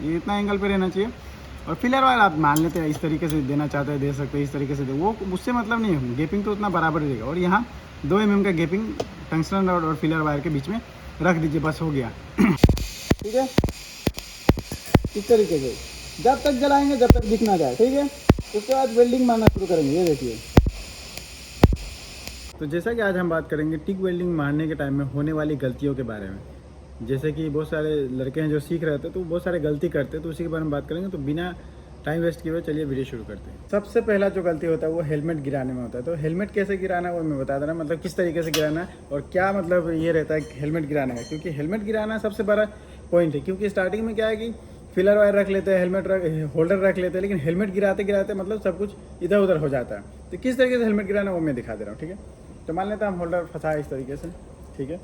ये इतना एंगल पे रहना चाहिए। और फिलर वायर आप मान लेते हैं इस तरीके से देना चाहते हैं दे सकते हैं, इस तरीके से दे, वो उससे मतलब नहीं है, गेपिंग तो उतना बराबर रहेगा। और यहाँ 2 mm का गेपिंग टंगस्टन रॉड और फिलर वायर के बीच में रख दीजिए, बस हो गया। ठीक है, इस तरीके से जब तक जलाएंगे जब तक दिख ना जाए, ठीक है। उसके बाद वेल्डिंग मारना शुरू करेंगे, ये देखिए। तो जैसा कि आज हम बात करेंगे टिक वेल्डिंग मारने के टाइम में होने वाली गलतियों के बारे में। जैसे कि बहुत सारे लड़के हैं जो सीख रहे थे तो बहुत सारे गलती करते हैं, तो उसी के बारे में बात करेंगे। तो बिना टाइम वेस्ट किए हुए चलिए वीडियो शुरू करते हैं। सबसे पहला जो गलती होता है वो हेलमेट गिराने में होता है। तो हेलमेट कैसे गिराना है वो मैं बता दे रहा हूँ, मतलब किस तरीके से गिराना है और क्या मतलब ये रहता है हेलमेट गिराने का। क्योंकि हेलमेट गिराना सबसे बड़ा पॉइंट है। क्योंकि स्टार्टिंग में क्या है कि फिलर वायर रख लेते हैं, हेलमेट होल्डर रख लेते हैं, लेकिन हेलमेट गिराते गिराते मतलब सब कुछ इधर उधर हो जाता है। तो किस तरीके से हेलमेट गिराना है वो मैं दिखा दे रहा हूँ, ठीक है। तो मान लेते हैं हम होल्डर फंसा है इस तरीके से, ठीक है,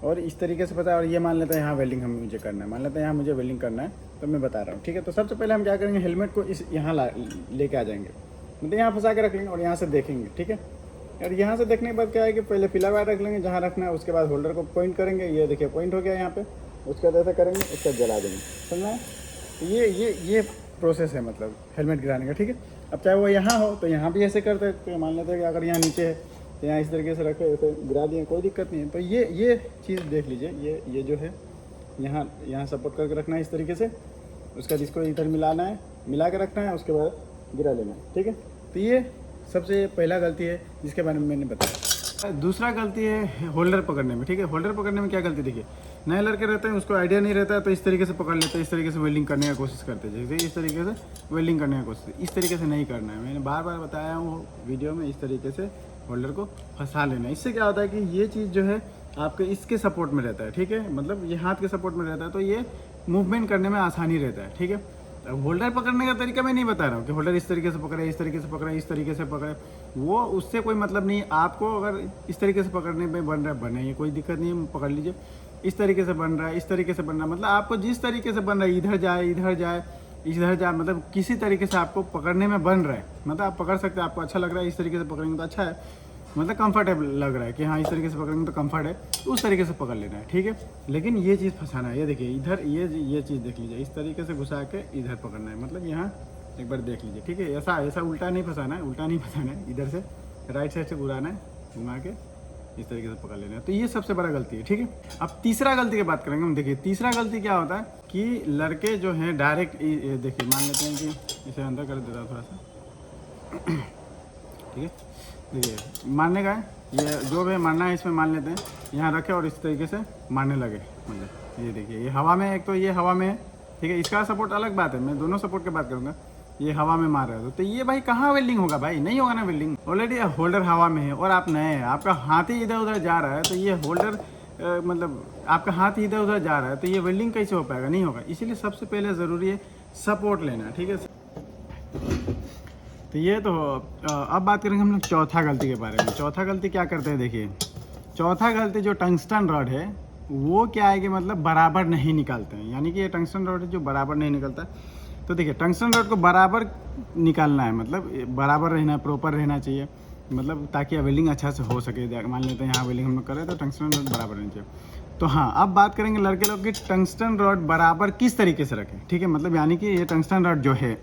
और इस तरीके से पता है। और ये मान लेते हैं यहाँ वेल्डिंग हम मुझे करना है, मान लेते हैं यहाँ मुझे वेल्डिंग करना है, तो मैं बता रहा हूँ, ठीक है। तो सबसे पहले हम क्या करेंगे, हेलमेट को इस यहाँ लेके आ जाएंगे, मतलब यहाँ फंसा के रख लेंगे और यहाँ से देखेंगे, ठीक है। और यहाँ से देखने के बाद क्या है कि पहले फिलर वायर रख लेंगे जहाँ रखना है, उसके बाद होल्डर को पॉइंट करेंगे, ये देखिए पॉइंट हो गया यहाँ पे, उसके बाद ऐसा करेंगे, उसका जला देंगे, समझना है। तो ये प्रोसेस है मतलब हेलमेट गिराने का, ठीक है। अब चाहे वो यहाँ हो तो यहाँ भी ऐसे करते हैं। तो मान लेते हैं कि अगर यहाँ नीचे है तो यहाँ इस तरीके से रखे, ऐसे गिरा दिए, कोई दिक्कत नहीं है। तो ये चीज़ देख लीजिए, ये जो है यहाँ सपोर्ट करके रखना है इस तरीके से, उसका जिसको इधर मिलाना है मिला के रखना है, उसके बाद गिरा लेना है, ठीक है। तो ये सबसे पहला गलती है जिसके बारे में मैंने बताया। दूसरा गलती है होल्डर पकड़ने में, ठीक है। होल्डर पकड़ने में क्या गलती, देखिए नए लड़के रहते हैं उसको आइडिया नहीं रहता है, तो इस तरीके से पकड़ लेते हैं, इस तरीके से वेल्डिंग करने का कोशिश करते हैं, जैसे इस तरीके से वेल्डिंग करने का कोशिश। इस तरीके से नहीं करना है, मैंने बार बार बताया हूँ वीडियो में, इस तरीके से होल्डर को फंसा लेना है। इससे क्या होता है कि ये चीज़ जो है आपके इसके सपोर्ट में रहता है, ठीक है, मतलब ये हाथ के सपोर्ट में रहता है, तो ये मूवमेंट करने में आसानी रहता है, ठीक है। अब होल्डर पकड़ने का तरीका मैं नहीं बता रहा हूँ कि होल्डर इस तरीके से पकड़े, इस तरीके से पकड़े, इस तरीके से पकड़े, वो उससे कोई मतलब नहीं। आपको अगर इस तरीके से पकड़ने में बन रहा है बने, कोई दिक्कत नहीं है, पकड़ लीजिए। इस तरीके से बन रहा है, इस तरीके से बन रहा है, मतलब आपको जिस तरीके से बन रहा है, इधर जाए इधर जाए इधर जाए, मतलब किसी तरीके से आपको पकड़ने में बन रहा है, मतलब आप पकड़ सकते हैं, आपको अच्छा लग रहा है, इस तरीके से पकड़ेंगे तो अच्छा है, मतलब कंफर्टेबल लग रहा है कि हाँ इस तरीके से पकड़ेंगे तो कंफर्ट है, तो उस तरीके से पकड़ लेना है, ठीक है। लेकिन ये चीज़ फंसाना है, ये देखिए इधर ये चीज़ देख लीजिए, इस तरीके से घुसा के इधर पकड़ना है, मतलब यहाँ एक बार देख लीजिए, ठीक है। ऐसा उल्टा नहीं फंसाना है, उल्टा नहीं फंसाना है, इधर से राइट साइड से घुराना है, घुमा के इस तरीके से पकड़ लेना है। तो ये सबसे बड़ा गलती है, ठीक है। अब तीसरा गलती की बात करेंगे हम। देखिए तीसरा गलती क्या होता है कि लड़के जो हैं डायरेक्ट, देखिए मान लेते हैं कि इसे अंदर कर देता हूँ थोड़ा सा, ठीक है। देखिए मारने का है, ये जो भी मारना है इसमें मान लेते हैं, यहाँ रखे और इस तरीके से मारने लगे, मतलब ये देखिए ये हवा में, एक तो ये हवा में है, ठीक है, इसका सपोर्ट अलग बात है, मैं दोनों सपोर्ट की बात करूँगा। ये हवा में मार रहे हो तो ये भाई कहाँ वेल्डिंग होगा, भाई नहीं होगा ना वेल्डिंग। ऑलरेडी होल्डर हवा में है और आप नए हैं, आपका हाथ ही इधर उधर जा रहा है, तो ये होल्डर मतलब आपका हाथ ही इधर उधर जा रहा है, तो ये वेल्डिंग कैसे हो पाएगा, नहीं होगा। इसीलिए सबसे पहले ज़रूरी है सपोर्ट लेना, ठीक है। तो ये तो अब बात करेंगे हम लोग चौथा गलती के बारे में। चौथा गलती क्या करते हैं, देखिए चौथा गलती जो टंगस्टन रॉड है वो क्या है कि मतलब बराबर नहीं निकालते हैं, यानी कि ये टंगस्टन रॉड है जो बराबर नहीं निकलता। तो देखिए टंगस्टन रॉड को बराबर निकालना है, मतलब बराबर रहना, प्रॉपर रहना चाहिए, मतलब ताकि वेल्डिंग अच्छा से हो सके। मान लेते हैं यहाँ वेल्डिंग हम लोग करें तो टंगस्टन रॉड बराबर रहना चाहिए। तो हाँ अब बात करेंगे लड़के लोग कि टंगस्टन रॉड बराबर किस तरीके से रखें, ठीक है। मतलब यानी कि ये टंगस्टन रॉड जो है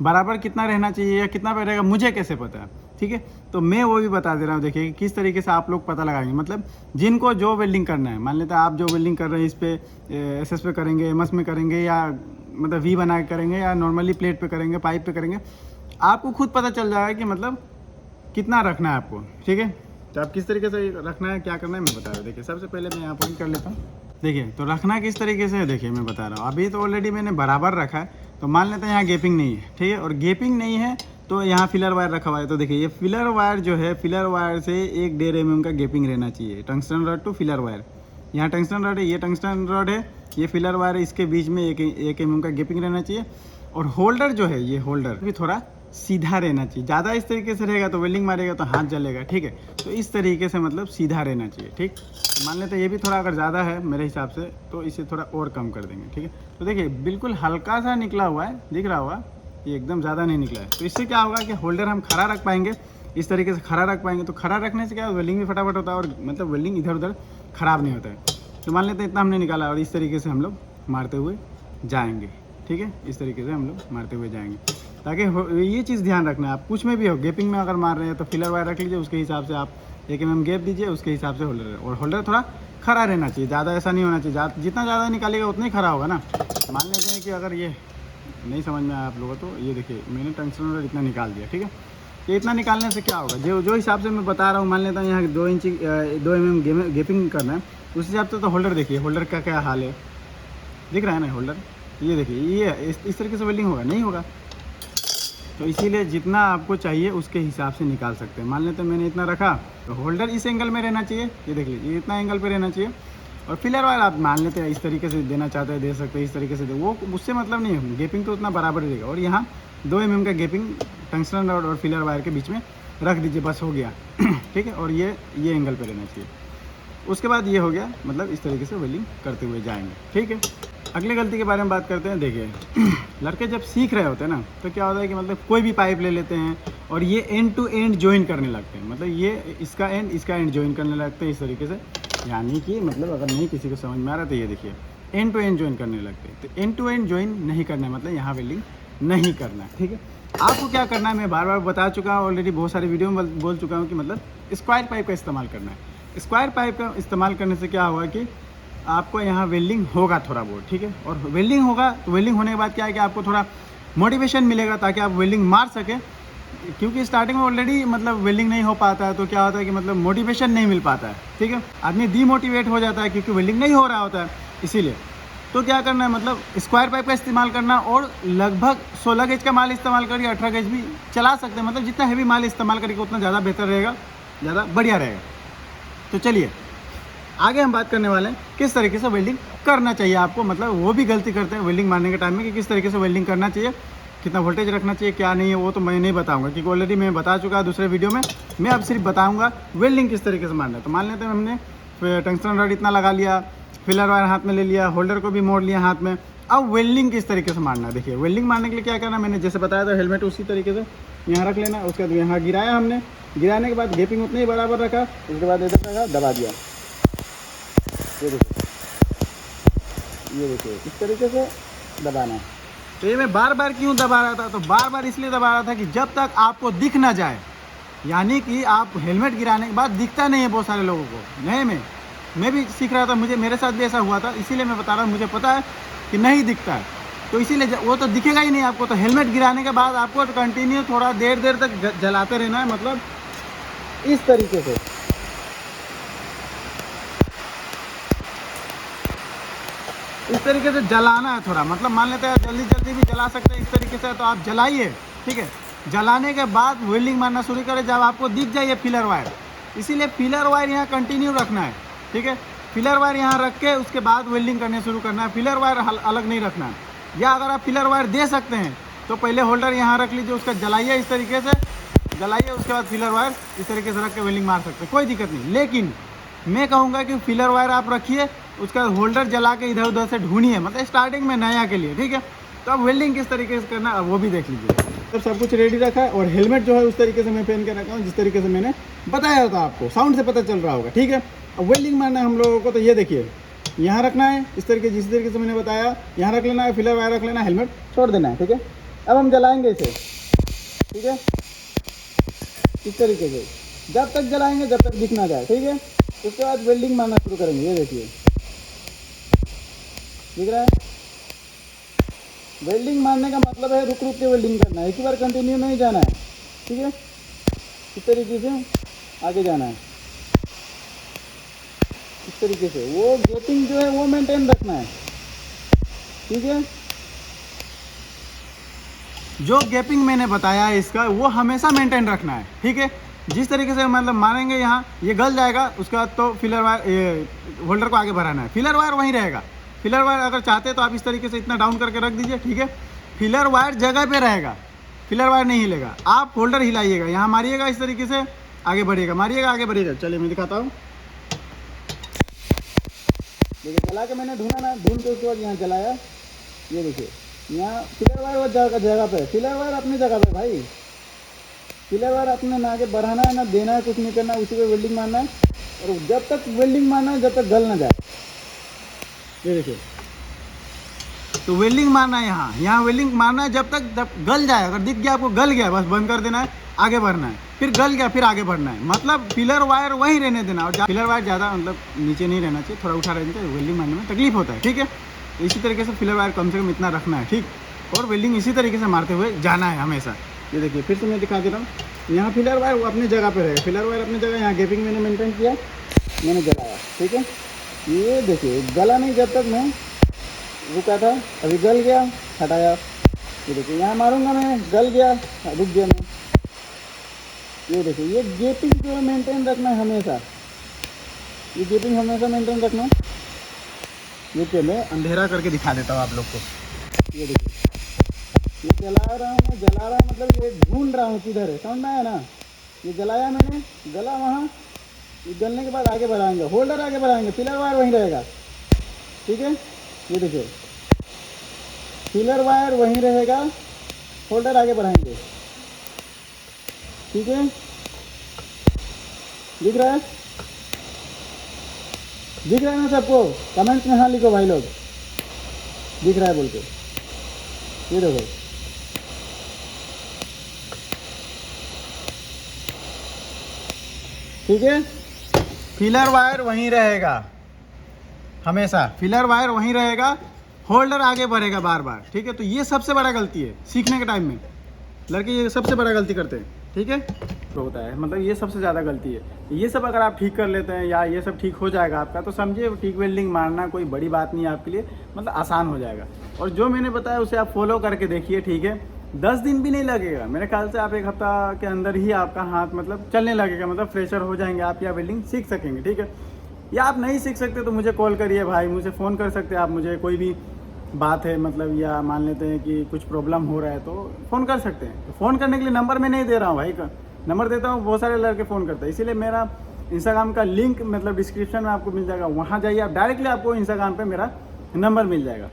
बराबर कितना रहना चाहिए या कितना पे रहेगा मुझे कैसे पता है, ठीक है। तो मैं वो भी बता दे रहा हूँ, देखिए किस तरीके से आप लोग पता लगाएंगे। मतलब जिनको जो वेल्डिंग करना है, मान लेते हैं आप जो वेल्डिंग कर रहे हैं इस पे एसएस पे करेंगे, एमएस में करेंगे, या मतलब वी बना के करेंगे, या नॉर्मली प्लेट पे करेंगे, पाइप पे करेंगे, आपको खुद पता चल जाएगा कि मतलब कितना रखना है आपको, ठीक है। तो आप किस तरीके से रखना है, क्या करना है मैं बता रहा हूँ। देखिए सबसे पहले मैं यहाँ पॉइंट कर लेता हूँ, देखिए तो रखना किस तरीके से है, देखिए मैं बता रहा हूँ। अभी तो ऑलरेडी मैंने बराबर रखा है, तो मान लेते हैं यहाँ गेपिंग नहीं है, ठीक है, और गेपिंग नहीं है तो यहाँ फिलर वायर रखा हुआ है। तो देखिए ये फिलर वायर जो है, फिलर वायर से 1.5 mm का गेपिंग रहना चाहिए, tungsten rod to filler wire. यहाँ टंगस्टन रॉड है, ये टंगस्टन रॉड है, ये फिलर वायर है, इसके बीच में 1 mm का गेपिंग रहना चाहिए। और होल्डर जो है, ये होल्डर भी थोड़ा सीधा रहना चाहिए। ज़्यादा इस तरीके से रहेगा तो वेल्डिंग मारेगा तो हाथ जलेगा, ठीक है। तो इस तरीके से मतलब सीधा रहना चाहिए, ठीक। तो मान लेते हैं ये भी थोड़ा अगर ज़्यादा है मेरे हिसाब से, तो इसे थोड़ा और कम कर देंगे, ठीक है। तो देखिए बिल्कुल हल्का सा निकला हुआ है, दिख रहा होगा, ये एकदम ज़्यादा नहीं निकला है। तो इससे क्या होगा कि होल्डर हम खड़ा रख पाएंगे, इस तरीके से खड़ा रख पाएंगे। तो खड़ा रखने से क्या है, वेल्डिंग भी फटाफट होता है और मतलब वेल्डिंग इधर उधर ख़राब नहीं होता है। तो मान लेते हैं इतना हमने निकाला और इस तरीके से हम लोग मारते हुए जाएंगे, ठीक है। इस तरीके से हम लोग मारते हुए जाएंगे, ताकि ये चीज़ ध्यान रखना है, आप कुछ में भी हो, गेपिंग में अगर मार रहे हैं तो फिलर वायर रख लीजिए, उसके हिसाब से आप 1 mm गैप दीजिए, उसके हिसाब से होल्डर, और होल्डर थोड़ा खड़ा रहना चाहिए, ज़्यादा ऐसा नहीं होना चाहिए, जितना ज़्यादा निकालेगा उतना ही खड़ा होगा ना। मान लेते हैं कि अगर ये नहीं समझ में आया आप लोगों, तो ये देखिए मैंने टंगस्टन होल्डर इतना निकाल दिया, ठीक है। तो इतना निकालने से क्या होगा, जो हिसाब से मैं बता रहा हूँ, मान लेता हूँ यहाँ 2 इंच 2 mm गेपिंग करना है, उस हिसाब से तो होल्डर देखिए, होल्डर का क्या हाल है, दिख रहा है ना होल्डर, ये देखिए, ये इस तरीके से वेल्डिंग होगा, नहीं होगा। तो इसीलिए जितना आपको चाहिए उसके हिसाब से निकाल सकते हैं। मान लेते हैं मैंने इतना रखा, तो होल्डर इस एंगल में रहना चाहिए, ये देख लीजिए, इतना एंगल पे रहना चाहिए। और फिलर वायर आप मान लेते हैं इस तरीके से देना चाहते हैं, दे सकते हैं, इस तरीके से दे, वो उससे मतलब नहीं है, गेपिंग तो उतना बराबर रहेगा। और यहाँ 2 mm का गेपिंग टंगस्टन रॉड और फिलर वायर के बीच में रख दीजिए, बस हो गया ठीक है। और ये एंगल पे रहना चाहिए। उसके बाद ये हो गया, मतलब इस तरीके से वेल्डिंग करते हुए जाएंगे, ठीक है। अगली गलती के बारे में बात करते हैं। देखिए लड़के जब सीख रहे होते हैं ना, तो क्या होता है कि मतलब कोई भी पाइप ले लेते हैं और ये एंड टू एंड ज्वाइन करने लगते हैं, मतलब ये इसका एंड ज्वाइन करने लगते हैं इस तरीके से। यानी कि मतलब अगर नहीं किसी को समझ में आ रहा तो ये देखिए, एंड टू एंड ज्वाइन करने लगते हैं। तो एंड टू एंड ज्वाइन नहीं करना है, मतलब यहाँ वेल्डिंग नहीं करना है, ठीक है। आपको क्या करना है, मैं बार बार बता चुका हूँ ऑलरेडी, बहुत सारे वीडियो में बोल चुका हूँ कि मतलब स्क्वायर पाइप का इस्तेमाल करना है। स्क्वायर पाइप का इस्तेमाल करने से क्या होगा कि आपको यहाँ वेल्डिंग होगा थोड़ा बहुत, ठीक है। और वेल्डिंग होगा तो वेल्डिंग होने के बाद क्या है कि आपको थोड़ा मोटिवेशन मिलेगा, ताकि आप वेल्डिंग मार सकें। क्योंकि स्टार्टिंग में ऑलरेडी मतलब वेल्डिंग नहीं हो पाता है, तो क्या होता है कि मतलब मोटिवेशन नहीं मिल पाता है, ठीक है। आदमी डीमोटिवेट हो जाता है क्योंकि वेल्डिंग नहीं हो रहा होता है, इसीलिए। तो क्या करना है, मतलब स्क्वायर पाइप का इस्तेमाल करना, और लगभग 16 गेज का माल इस्तेमाल करिए, 18 गेज भी चला सकते हैं, मतलब जितना हैवी माल इस्तेमाल करिए उतना ज़्यादा बेहतर रहेगा, ज़्यादा बढ़िया रहेगा। तो चलिए आगे हम बात करने वाले हैं किस तरीके से वेल्डिंग करना चाहिए आपको, मतलब वो भी गलती करते हैं वेल्डिंग मारने के टाइम में कि किस तरीके से वेल्डिंग करना चाहिए, कितना वोल्टेज रखना चाहिए, क्या नहीं है, वो तो मैं नहीं बताऊंगा, क्योंकि ऑलरेडी मैं बता चुका दूसरे वीडियो में। मैं अब सिर्फ बताऊंगा वेल्डिंग किस तरीके से मारना है। तो मान लेते हैं हमने टंगस्टन रॉड इतना लगा लिया, फिलर वायर हाथ में ले लिया, होल्डर को भी मोड़ लिया हाथ में। अब वेल्डिंग किस तरीके से मारना है, देखिए वेल्डिंग मारने के लिए क्या करना, मैंने जैसे बताया था, हेलमेट उसी तरीके से यहाँ रख लेना। उसके बाद यहाँ गिराया हमने, गिराने के बाद गेपिंग उतने ही बराबर रखा, उसके बाद इधर रखा, दबा दिया, ये देखिए इस तरीके से दबाना है। तो ये मैं बार बार क्यों दबा रहा था, तो बार बार इसलिए दबा रहा था कि जब तक आपको दिख ना जाए, यानी कि आप हेलमेट गिराने के बाद दिखता नहीं है बहुत सारे लोगों को। नहीं, मैं भी सीख रहा था, मेरे साथ भी ऐसा हुआ था, इसीलिए मैं बता रहा हूँ, मुझे पता है कि नहीं दिखता है, तो इसीलिए वो तो दिखेगा ही नहीं आपको। तो हेलमेट गिराने के बाद आपको कंटिन्यू थोड़ा देर तक जलाते रहना है, मतलब इस तरीके से। इस तरीके से जलाना है थोड़ा, मतलब मान लेते हैं जल्दी भी जला सकते हैं इस तरीके से, तो आप जलाइए, ठीक है। जलाने के बाद वेल्डिंग मारना शुरू करें जब आपको दिख जाइए फिलर वायर। इसीलिए फिलर वायर यहाँ कंटिन्यू रखना है, ठीक है। फिलर वायर यहाँ रख के उसके बाद वेल्डिंग करने शुरू करना है, फिलर वायर अलग नहीं रखना है। या अगर आप फिलर वायर दे सकते हैं तो पहले होल्डर यहाँ रख लीजिए, उसका जलाइए इस तरीके से, जलाइए, उसके बाद फिलर वायर इस तरीके से रख के वेल्डिंग मार सकते हैं, कोई दिक्कत नहीं। लेकिन मैं कहूँगा कि फिलर वायर आप रखिए, उसका होल्डर जला के इधर उधर से ढूंढिए, मतलब स्टार्टिंग में नया के लिए, ठीक है। तो अब वेल्डिंग किस तरीके से करना है वो भी देख लीजिए। तो सब कुछ रेडी रखा है, और हेलमेट जो है उस तरीके से मैं पहन के रखा हूँ जिस तरीके से मैंने बताया था, आपको साउंड से पता चल रहा होगा, ठीक है। अब वेल्डिंग मारना है हम लोगों को, तो ये देखिए यहाँ रखना है इस तरीके, जिस तरीके से मैंने बताया, यहाँ रख लेना है, फिलर वायर रख लेना है, हेलमेट छोड़ देना है, ठीक है। अब हम जलाएंगे इसे, ठीक है, इस तरीके से जब तक जलाएंगे जब तक दिख ना जाए, ठीक है। उसके बाद वेल्डिंग मारना शुरू करेंगे, ये देखिए दिख रहा है। वेल्डिंग मारने का मतलब है रुक के वेल्डिंग करना है, एक ही बार कंटिन्यू नहीं जाना है, ठीक है। इस तरीके से आगे जाना है, इस तरीके से, वो गेपिंग जो है वो मेंटेन रखना है, ठीक है। जो गेपिंग मैंने बताया है इसका, वो हमेशा मेंटेन रखना है, ठीक है। जिस तरीके से मतलब मारेंगे यहाँ ये गल जाएगा, उसके बाद तो फिलर वायर होल्डर को आगे बढ़ाना है, फिलर वायर वहीं रहेगा। फिलर वायर अगर चाहते तो आप इस तरीके से इतना डाउन करके रख दीजिए, ठीक है। फिलर वायर जगह पे रहेगा, फिलर वायर नहीं हिलेगा, आप होल्डर हिलाइएगा, यहाँ मारिएगा इस तरीके से, आगे बढ़िएगा, मारिएगा आगे बढ़िएगा। चलिए मैं दिखाता हूँ, देखिए जला के मैंने ढूंढा ना, ढूंढ के उसके बाद यहाँ जलाया, ये देखिए यहाँ फिलर वायर वो जगह पे, फिलर वायर अपनी जगह पे भाई, फिलर वायर अपने ना आगे बढ़ाना है ना देना है, कुछ नहीं करना है, उसी पे वेल्डिंग मारना है, और जब तक वेल्डिंग मारना है जब तक गल ना जाए। ये देखिए तो वेल्डिंग मारना है यहाँ वेल्डिंग मारना है जब गल जाए। अगर दिख गया आपको गल गया, बस बंद कर देना है, आगे बढ़ना है। फिर गल गया, फिर आगे बढ़ना है। मतलब फिलर वायर वहीं रहने देना, और फिलर वायर ज़्यादा मतलब नीचे नहीं रहना चाहिए, थोड़ा उठा रहना चाहिए, वेल्डिंग मारने में तकलीफ होता है। ठीक है, तो इसी तरीके से फिलर वायर कम से कम इतना रखना है, ठीक। और वेल्डिंग इसी तरीके से मारते हुए जाना है हमेशा। ये देखिए फिर से मैं दिखा दे रहा हूँ। यहाँ फिलर वायर वो अपनी जगह पे रहेगा, फिलर वायर अपनी जगह, यहाँ गैपिंग मैंने मेंटेन किया, मैंने जलाया। ठीक है, ये देखिए गला नहीं जब तक मैं रुका था, अभी गल गया, हटाया। ये देखिए यहाँ मारूंगा मैं, गल गया, रुक गया मैं। ये देखिए ये गैपिंग जो है मेंटेन रखना है हमेशा, ये गैपिंग हमेशा मेंटेन रखना। ये मैं अंधेरा करके दिखा देता हूँ आप लोग को। ये देखिए ये जला रहा हूँ मैं, जला रहा मतलब ये ढूंढ रहा हूँ किधर है, समझ में आया ना। ये जलाया मैंने, गला वहाँ, ये गलने के बाद आगे बढ़ाएंगे, होल्डर आगे बढ़ाएंगे, फिलर वायर वहीं रहेगा। ठीक है, ये देखिए फिलर वायर वहीं रहेगा, होल्डर आगे बढ़ाएंगे। ठीक है, दिख रहा है, दिख रहा है ना सबको? कमेंट्स में हाँ लिखो भाई लोग, दिख रहा है बोल के। ये देखो ठीक है, फिलर वायर वहीं रहेगा हमेशा, फिलर वायर वहीं रहेगा, होल्डर आगे बढ़ेगा बार बार। ठीक है, तो ये सबसे बड़ा गलती है सीखने के टाइम में, लड़के ये सबसे बड़ा गलती करते हैं। ठीक है, तो होता है, मतलब ये सबसे ज़्यादा गलती है। ये सब अगर आप ठीक कर लेते हैं या ये सब ठीक हो जाएगा आपका, तो समझिए टिक वेल्डिंग मारना कोई बड़ी बात नहीं है आपके लिए, मतलब आसान हो जाएगा। और जो मैंने बताया उसे आप फॉलो करके देखिए। ठीक है, 10 दिन भी नहीं लगेगा मेरे ख्याल से, आप 1 हफ्ता के अंदर ही आपका हाथ मतलब चलने लगेगा, मतलब फ्रेशर हो जाएंगे आप, या वेल्डिंग सीख सकेंगे। ठीक है, या आप नहीं सीख सकते तो मुझे कॉल करिए भाई, मुझे फ़ोन कर सकते हैं आप, मुझे कोई भी बात है मतलब, या मान लेते हैं कि कुछ प्रॉब्लम हो रहा है तो फ़ोन कर सकते हैं। तो फ़ोन करने के लिए नंबर मैं नहीं दे रहा हूँ भाई, का नंबर देता हूँ, बहुत सारे लड़के फ़ोन करते हैं। इसीलिए मेरा इंस्टाग्राम का लिंक मतलब डिस्क्रिप्शन में आपको मिल जाएगा, वहाँ जाइए आप, डायरेक्टली आपको इंस्टाग्राम पे मेरा नंबर मिल जाएगा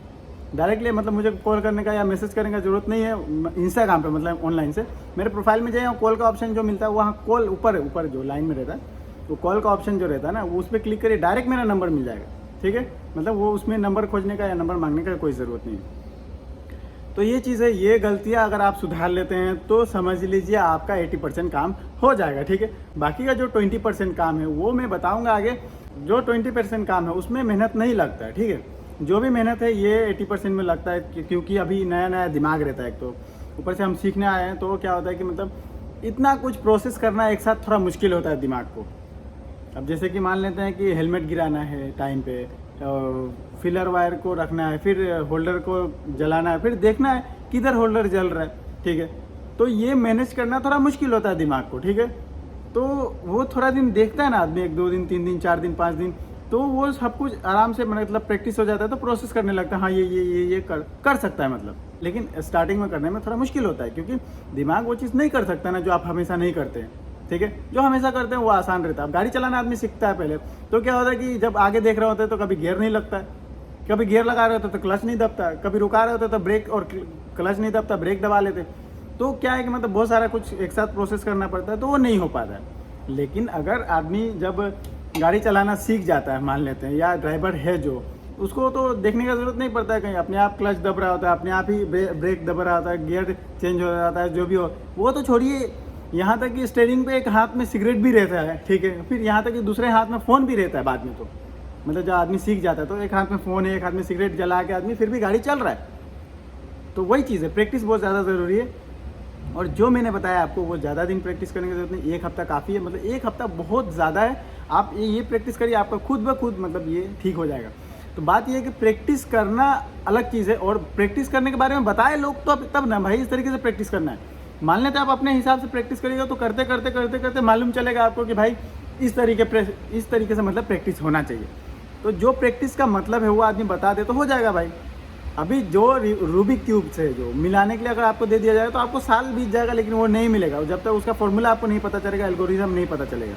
डायरेक्टली, मतलब मुझे कॉल करने का या मैसेज करने का जरूरत नहीं है। इंस्टाग्राम पे मतलब ऑनलाइन से मेरे प्रोफाइल में जाइए, कॉल का ऑप्शन जो मिलता है वहाँ कॉल ऊपर जो लाइन में रहता है, तो कॉल का ऑप्शन जो रहता है ना, वो उस पर क्लिक करिए, डायरेक्ट मेरा नंबर मिल जाएगा। ठीक है, मतलब वो उसमें नंबर खोजने का या नंबर मांगने का कोई ज़रूरत नहीं है। तो ये चीज़ है, ये गलतियाँ अगर आप सुधार लेते हैं तो समझ लीजिए आपका 80% काम हो जाएगा। ठीक है, बाकी का जो 20% काम है वो मैं बताऊंगा आगे। जो 20% काम है उसमें मेहनत नहीं लगता है। ठीक है, जो भी मेहनत है ये 80% में लगता है, क्योंकि अभी नया नया दिमाग रहता है, एक तो ऊपर से हम सीखने आए हैं, तो क्या होता है कि मतलब इतना कुछ प्रोसेस करना एक साथ थोड़ा मुश्किल होता है दिमाग को। अब जैसे कि मान लेते हैं कि हेलमेट गिराना है टाइम पे, फिलर वायर को रखना है, फिर होल्डर को जलाना है, फिर देखना है किधर होल्डर जल रहा है। ठीक है, तो ये मैनेज करना थोड़ा मुश्किल होता है दिमाग को। ठीक है, तो वो थोड़ा दिन देखता है ना आदमी, 1 2 दिन 3 दिन 4 दिन 5 दिन, तो वो सब कुछ आराम से मतलब प्रैक्टिस हो जाता है, तो प्रोसेस करने लगता है, हाँ ये कर सकता है मतलब। लेकिन स्टार्टिंग में करने में थोड़ा मुश्किल होता है, क्योंकि दिमाग वो चीज़ नहीं कर सकता ना जो आप हमेशा नहीं करते हैं। ठीक है, जो हमेशा करते हैं वो आसान रहता है। अब गाड़ी चलाना आदमी सीखता है पहले, तो क्या होता है कि जब आगे देख रहे होते हैं तो कभी गियर नहीं लगता है, कभी गियर लगा रहे होते तो क्लच नहीं दबता है, कभी रुका रहे होते तो ब्रेक और क्लच नहीं दबता, ब्रेक दबा लेते। तो क्या है कि मतलब बहुत सारा कुछ एक साथ प्रोसेस करना पड़ता है, तो वो नहीं हो पाता है। लेकिन अगर आदमी जब गाड़ी चलाना सीख जाता है, मान लेते हैं, या ड्राइवर है जो, उसको तो देखने का जरूरत नहीं पड़ता है, कहीं अपने आप क्लच दब रहा होता है, अपने आप ही ब्रेक दब रहा होता है, गियर चेंज हो जाता है, जो भी हो। वो तो छोड़िए, यहाँ तक कि स्टीयरिंग पे एक हाथ में सिगरेट भी रहता है। ठीक है, फिर यहाँ तक कि दूसरे हाथ में फ़ोन भी रहता है बाद में। तो मतलब जब आदमी सीख जाता है तो एक हाथ में फ़ोन है, एक हाथ में सिगरेट जला के आदमी फिर भी गाड़ी चल रहा है। तो वही चीज़ है, प्रैक्टिस बहुत ज़्यादा ज़रूरी है। और जो मैंने बताया आपको वो ज़्यादा दिन प्रैक्टिस करने की जरूरत नहीं, 1 हफ्ता काफ़ी है, मतलब 1 हफ्ता बहुत ज़्यादा है। आप ये प्रैक्टिस करिए, आपका खुद ब खुद मतलब ये ठीक हो जाएगा। तो बात ये है कि प्रैक्टिस करना अलग चीज़ है, और प्रैक्टिस करने के बारे में बताए लोग तो तब ना भाई, इस तरीके से प्रैक्टिस करना है। मान लेते आप अपने हिसाब से प्रैक्टिस करिएगा, तो करते करते करते करते मालूम चलेगा आपको कि भाई इस तरीके से मतलब प्रैक्टिस होना चाहिए। तो जो प्रैक्टिस का मतलब है वो आदमी बता दे तो हो जाएगा भाई। अभी जो रूबिक क्यूब से जो मिलाने के लिए अगर आपको दे दिया जाए तो आपको साल बीत जाएगा, लेकिन वो नहीं मिलेगा जब तक उसका फॉर्मूला आपको नहीं पता चलेगा, एल्गोरिथम नहीं पता चलेगा।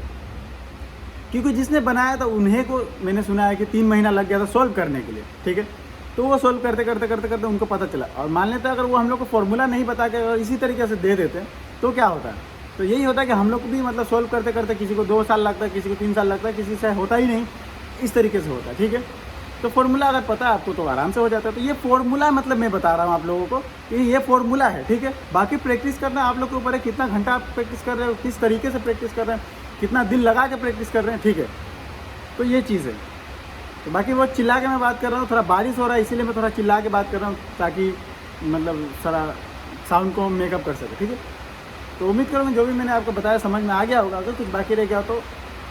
क्योंकि जिसने बनाया था उन्हें को मैंने सुना है कि 3 महीना लग गया था सॉल्व करने के लिए। ठीक है, तो वो सॉल्व करते करते करते करते उनको पता चला। और मान लेते हैं अगर वो हम लोग को फॉर्मूला नहीं बता के अगर इसी तरीके से दे देते तो क्या होता है, तो यही होता है कि हम लोग को भी मतलब सॉल्व करते करते किसी को 2 साल लगता है, किसी को 3 साल लगता है, किसी से होता ही नहीं, इस तरीके से होता है। ठीक है, तो फॉर्मूला अगर पता है आपको तो आराम से हो जाता है। तो ये फॉर्मूला मतलब मैं बता रहा हूँ आप लोगों को कि ये फॉर्मूला है, ठीक है। बाकी प्रैक्टिस करना आप लोग के ऊपर है, कितना घंटा आप प्रैक्टिस कर रहे हो, किस तरीके से प्रैक्टिस कर रहे हैं, कितना दिल लगा के प्रैक्टिस कर रहे हैं, ठीक है। तो ये चीज़ है। तो बाकी वो चिल्ला के मैं बात कर रहा हूँ, थोड़ा बारिश हो रहा है इसीलिए मैं थोड़ा चिल्ला के बात कर रहा हूँ, ताकि मतलब सारा साउंड को मेकअप कर सके, ठीक है। तो उम्मीद करूँगा जो भी मैंने आपको बताया समझ में आ गया होगा। अगर कुछ बाकी रह गया तो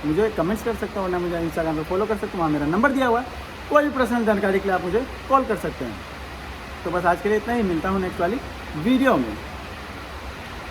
मुझे कमेंट्स कर सकते हो, वरना मुझे इंस्टाग्राम पे फॉलो कर सकते हो, वहाँ मेरा नंबर दिया हुआ है। कोई भी पर्सनल जानकारी के लिए आप मुझे कॉल कर सकते हैं। तो बस आज के लिए इतना ही, मिलता हूँ नेक्स्ट वाली वीडियो में।